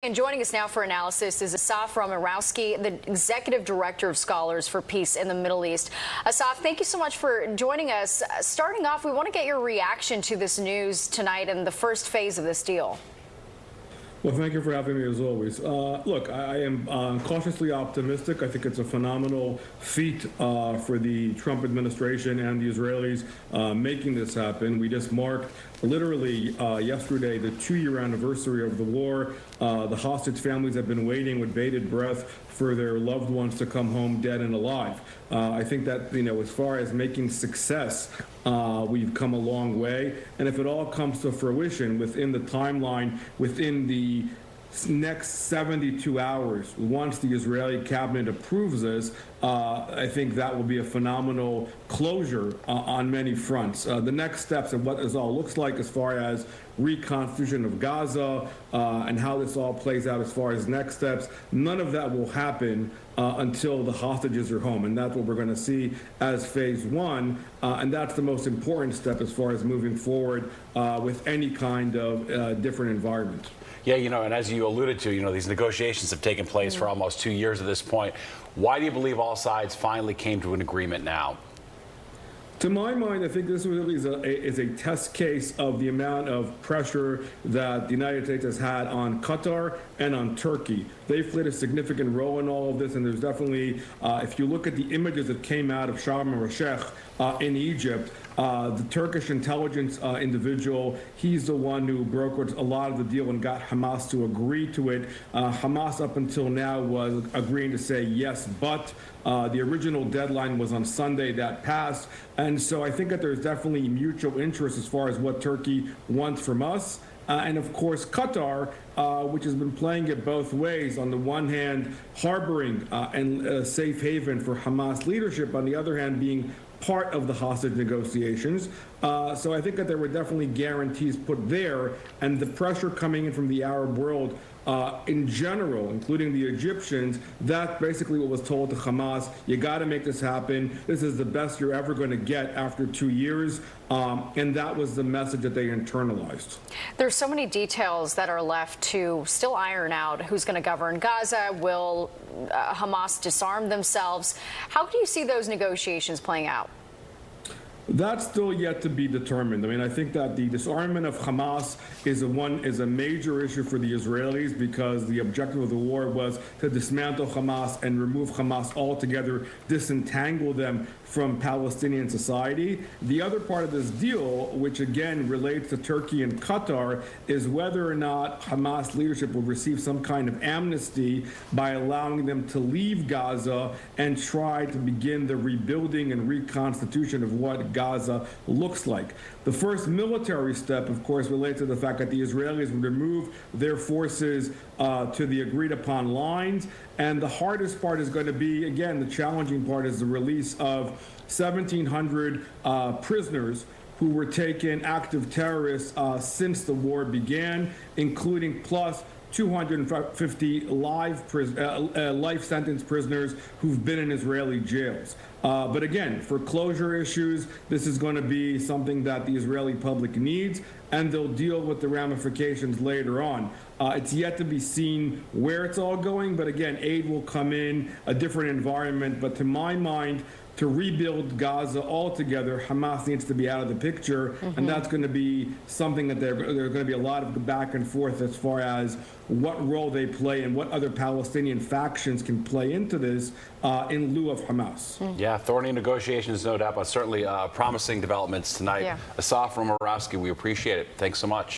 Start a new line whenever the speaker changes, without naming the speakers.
And joining us now for analysis is Asaf Romirowsky, the Executive Director of Scholars for Peace in the Middle East. Asaf, thank you so much for joining us. Starting off, we want to get your reaction to this news tonight and the first phase of this deal.
Well, thank you for having me, as always. Look, I am cautiously optimistic. I think it's a phenomenal feat for the Trump administration and the Israelis making this happen. We just marked, literally yesterday, the 2-year anniversary of the war. The hostage families have been waiting with bated breath for their loved ones to come home dead and alive. I think that, as far as making success, we've come a long way. And if it all comes to fruition within the timeline, within the next 72 hours, once the Israeli cabinet approves this, I think that will be a phenomenal closure on many fronts. The next steps of what this all looks like as far as reconstitution of Gaza and how this all plays out as far as next steps, none of that will happen until the hostages are home. And that's what we're going to see as phase one. And that's the most important step as far as moving forward with any kind of different environment.
Yeah, and as you alluded to, these negotiations have taken place for almost 2 years at this point. Why do you believe all sides finally came to an agreement now?
To my mind, I think this really is a test case of the amount of pressure that the United States has had on Qatar and on Turkey. They've played a significant role in all of this, and there's definitely, if you look at the images that came out of Sharm el-Sheikh in Egypt, the Turkish intelligence individual, he's the one who brokered a lot of the deal and got Hamas to agree to it. Hamas up until now was agreeing to say yes, but the original deadline was on Sunday. That passed. And so I think that there's definitely mutual interest as far as what Turkey wants from us. And of course, Qatar, which has been playing it both ways. On the one hand, harboring and a safe haven for Hamas leadership. On the other hand, being part of the hostage negotiations. So I think that there were definitely guarantees put there, and the pressure coming in from the Arab world in general, including the Egyptians, that's basically what was told to Hamas. You got to make this happen. This is the best you're ever going to get after 2 years. And that was the message that they internalized.
There's so many details that are left to still iron out. Who's going to govern Gaza? Will Hamas disarm themselves? How do you see those negotiations playing out?
That's still yet to be determined. I mean, I think that the disarmament of Hamas is a major issue for the Israelis, because the objective of the war was to dismantle Hamas and remove Hamas altogether, disentangle them from Palestinian society. The other part of this deal, which again relates to Turkey and Qatar, is whether or not Hamas leadership will receive some kind of amnesty by allowing them to leave Gaza and try to begin the rebuilding and reconstitution of what Gaza looks like. The first military step, of course, relates to the fact that the Israelis would remove their forces to the agreed upon lines. And the hardest part is going to be, again, the challenging part is the release of 1,700 prisoners who were taken active terrorists since the war began, including plus 250 life sentence prisoners who've been in Israeli jails. But again, for closure issues, this is going to be something that the Israeli public needs, and they'll deal with the ramifications later on. It's yet to be seen where it's all going, but again, aid will come in a different environment. But to my mind, to rebuild Gaza altogether, Hamas needs to be out of the picture, and that's going to be something that there's going to be a lot of back and forth as far as what role they play and what other Palestinian factions can play into this in lieu of Hamas.
Yeah, thorny negotiations, no doubt, but certainly promising developments tonight. Yeah. Asaf Romirowsky, we appreciate it. Thanks so much.